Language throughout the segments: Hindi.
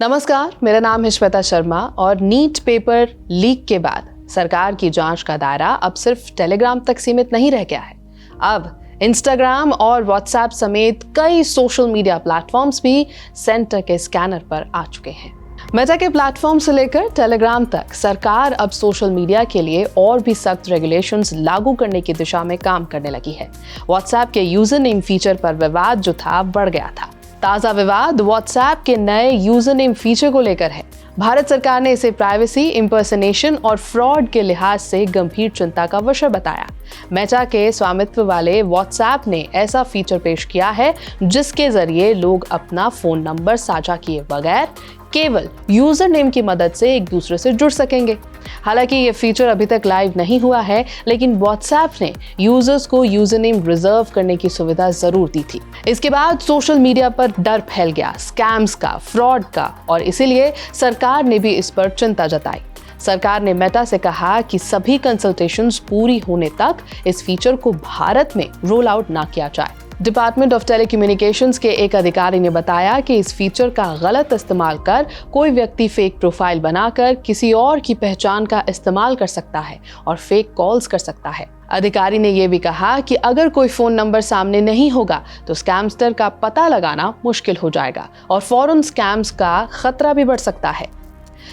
नमस्कार, मेरा नाम है श्वेता शर्मा और नीट पेपर लीक के बाद सरकार की जांच का दायरा अब सिर्फ टेलीग्राम तक सीमित नहीं रह गया है। अब इंस्टाग्राम और व्हाट्सएप समेत कई सोशल मीडिया प्लेटफॉर्म्स भी सेंटर के स्कैनर पर आ चुके हैं। मेटा के प्लेटफॉर्म से लेकर टेलीग्राम तक सरकार अब सोशल मीडिया के लिए और भी सख्त रेगुलेशंस लागू करने की दिशा में काम करने लगी है। व्हाट्सएप के यूजर नेम फीचर पर विवाद जो था बढ़ गया था। ताजा विवाद व्हाट्सएप के नए यूजर नेम फीचर को लेकर है। भारत सरकार ने इसे प्राइवेसी, इंपर्सनेशन और फ्रॉड के लिहाज से गंभीर चिंता का विषय बताया। मेटा के स्वामित्व वाले व्हाट्सएप ने ऐसा फीचर पेश किया है जिसके जरिए लोग अपना फोन नंबर साझा किए बगैर केवल यूजर नेम की मदद से एक दूसरे से जुड़ सकेंगे। हालांकि ये फीचर अभी तक लाइव नहीं हुआ है, लेकिन व्हाट्सएप ने यूजर्स को यूजर नेम रिजर्व करने की सुविधा जरूर दी थी। इसके बाद सोशल मीडिया पर डर फैल गया स्कैम्स का, फ्रॉड का, और इसीलिए सरकार ने भी इस पर चिंता जताई। सरकार ने मेटा से कहा कि सभी कंसल्टेशंस पूरी होने तक इस फीचर को भारत में रोल आउट ना किया जाए। डिपार्टमेंट ऑफ टेलीकम्युनिकेशंस के एक अधिकारी ने बताया कि इस फीचर का गलत इस्तेमाल कर कोई व्यक्ति फेक प्रोफाइल बनाकर किसी और की पहचान का इस्तेमाल कर सकता है और फेक कॉल्स कर सकता है। अधिकारी ने यह भी कहा कि अगर कोई फोन नंबर सामने नहीं होगा तो स्कैमस्टर का पता लगाना मुश्किल हो जाएगा और फौरन स्कैम्स का खतरा भी बढ़ सकता है।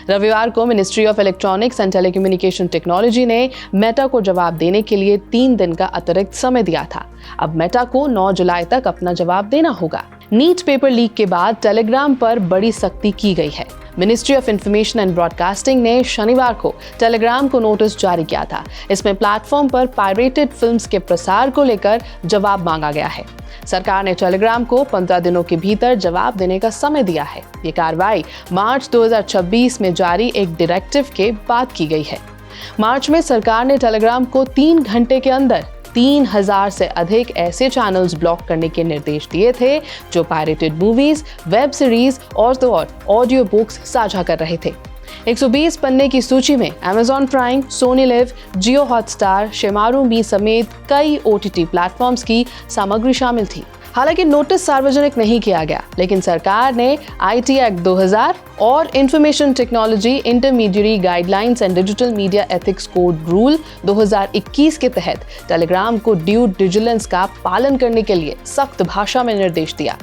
रविवार को ministry of electronics and telecommunication technology ने मेटा को जवाब देने के लिए 3 दिन का अतिरिक्त समय दिया था। अब मेटा को 9 जुलाई तक अपना जवाब देना होगा। नीट पेपर लीक के बाद टेलीग्राम पर बड़ी सख्ती की गई है। Ministry of information and broadcasting ने शनिवार को टेलीग्राम को नोटिस जारी किया था। इसमें प्लेटफॉर्म पर पायरेटेड फिल्म्स के प्रसार को लेकर जवाब मांगा गया है। सरकार ने टेलीग्राम को 15 दिनों के भीतर जवाब देने का समय दिया है। ये कार्रवाई मार्च 2026 में जारी एक डायरेक्टिव के बाद की गई है। मार्च में सरकार ने टेलीग्राम को 3 घंटे के अंदर 3000 से अधिक ऐसे चैनल्स ब्लॉक करने के निर्देश दिए थे जो पायरेटेड मूवीज, वेब सीरीज और तो और ऑडियो बुक्स साझा कर रहे थे। 120 पन्ने की सूची में Amazon प्राइम, सोनी लिव, जियो हॉटस्टार, शेमारू मी समेत कई OTT प्लेटफॉर्म्स की सामग्री शामिल थी। हालांकि नोटिस सार्वजनिक नहीं किया गया, लेकिन सरकार ने IT एक्ट 2000 और information technology intermediary guidelines and digital media ethics code rule 2021 के तहत टेलीग्राम को ड्यू डिलिजेंस का पालन करने के लिए सख्त भाषा में निर्देश दिया।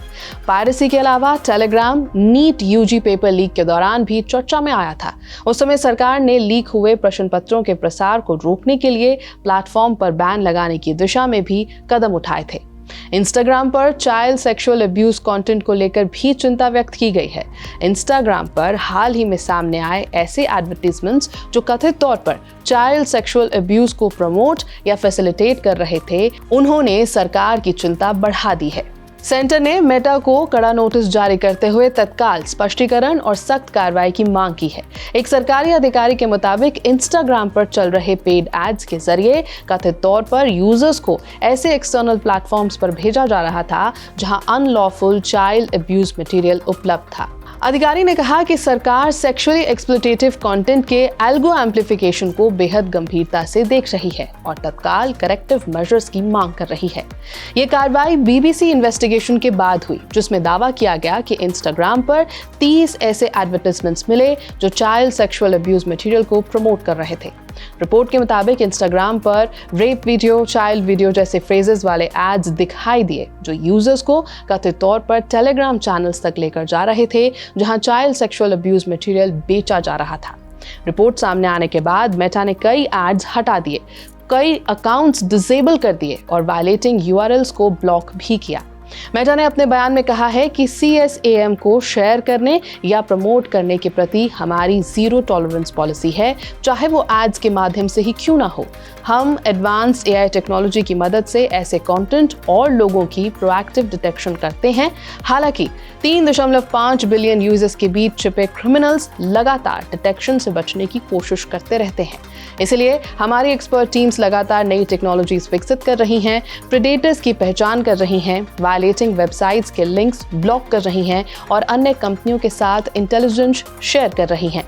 पायरेसी के अलावा Telegram NEET UG paper leak के दौरान भी चर्चा में आया था। उस समय सरकार ने लीक हुए प्रश्न पत्रों के प्रसार को रोकने के लिए प्लेटफॉर्म पर बैन लगाने की दिशा में भी कदम उठाए थे। इंस्टाग्राम पर चाइल्ड सेक्सुअल अब्यूज कंटेंट को लेकर भी चिंता व्यक्त की गई है। इंस्टाग्राम पर हाल ही में सामने आए ऐसे एडवर्टीजमेंट्स जो कथित तौर पर चाइल्ड सेक्सुअल अब्यूज को प्रमोट या फैसिलिटेट कर रहे थे, उन्होंने सरकार की चिंता बढ़ा दी है। सेंटर ने मेटा को कड़ा नोटिस जारी करते हुए तत्काल स्पष्टीकरण और सख्त कार्रवाई की मांग की है। एक सरकारी अधिकारी के मुताबिक इंस्टाग्राम पर चल रहे पेड एड्स के जरिए कथित तौर पर यूजर्स को ऐसे एक्सटर्नल प्लेटफॉर्म्स पर भेजा जा रहा था जहां अनलॉफुल चाइल्ड अब्यूज मटेरियल उपलब्ध था। अधिकारी ने कहा कि सरकार सेक्सुअली एक्सप्लॉइटेटिव कंटेंट के एल्गो एम्प्लीफिकेशन को बेहद गंभीरता से देख रही है और तत्काल करेक्टिव मेजर्स की मांग कर रही है। ये कार्रवाई BBC इन्वेस्टिगेशन के बाद हुई, जिसमें दावा किया गया कि इंस्टाग्राम पर 30 ऐसे एडवर्टाइजमेंट्स मिले जो चाइल्ड सेक्सुअल अब्यूज मटेरियल को प्रमोट कर रहे थे। रिपोर्ट के मुताबिक इंस्टाग्राम पर रेप वीडियो, चाइल्ड वीडियो जैसे फ्रेजेस वाले एड्स दिखाई दिए जो यूजर्स को कथित तौर पर टेलीग्राम चैनल्स तक लेकर जा रहे थे जहां चाइल्ड सेक्सुअल अब्यूज मटेरियल बेचा जा रहा था। रिपोर्ट सामने आने के बाद मेटा ने कई एड्स हटा दिए, कई अकाउंट्स डिसेबल कर दिए और वायलेटिंग URLs को ब्लॉक भी किया। मेटा ने अपने बयान में कहा है कि CSAM को शेयर करने या प्रमोट करने के प्रति हमारी जीरो टॉलरेंस पॉलिसी है, चाहे वो एड्स के माध्यम से ही क्यों ना हो। हम एडवांस्ड AI टेक्नोलॉजी की मदद से ऐसे कंटेंट और लोगों की प्रोएक्टिव डिटेक्शन करते हैं। हालांकि 3.5 बिलियन यूजर्स के बीच छिपे क्रिमिनल्स लगातार डिटेक्शन से बचने की कोशिश करते रहते हैं। इसलिए हमारी एक्सपर्ट टीम्स लगातार नई टेक्नोलॉजीज विकसित कर रही हैं, प्रेडेटर्स की पहचान कर रही हैं, वायलेटिंग वेबसाइट्स के लिंक्स ब्लॉक कर रही हैं और अन्य कंपनियों के साथ इंटेलिजेंस शेयर कर रही हैं।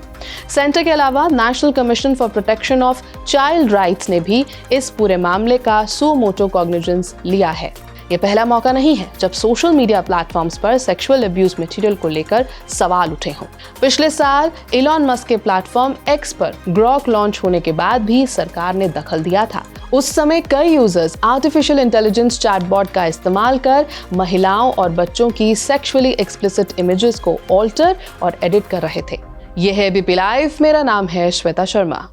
सेंटर के अलावा national commission for protection of child rights ने भी इस पूरे मामले का सो मोटो कॉग्निजेंस लिया है। ये पहला मौका नहीं है जब सोशल मीडिया प्लेटफॉर्म्स पर सेक्सुअल अब्यूज मटेरियल को लेकर सवाल उठे हों। पिछले साल इलॉन मस्क के प्लेटफॉर्म एक्स पर ग्रॉक लॉन्च होने के बाद भी सरकार ने दखल दिया था। उस समय कई यूजर्स आर्टिफिशियल इंटेलिजेंस चैटबॉट का इस्तेमाल कर महिलाओं और बच्चों की सेक्सुअली एक्सप्लिसिट इमेजेस को ऑल्टर और एडिट कर रहे थे। यह है एबीपी लाइव, मेरा नाम है श्वेता शर्मा।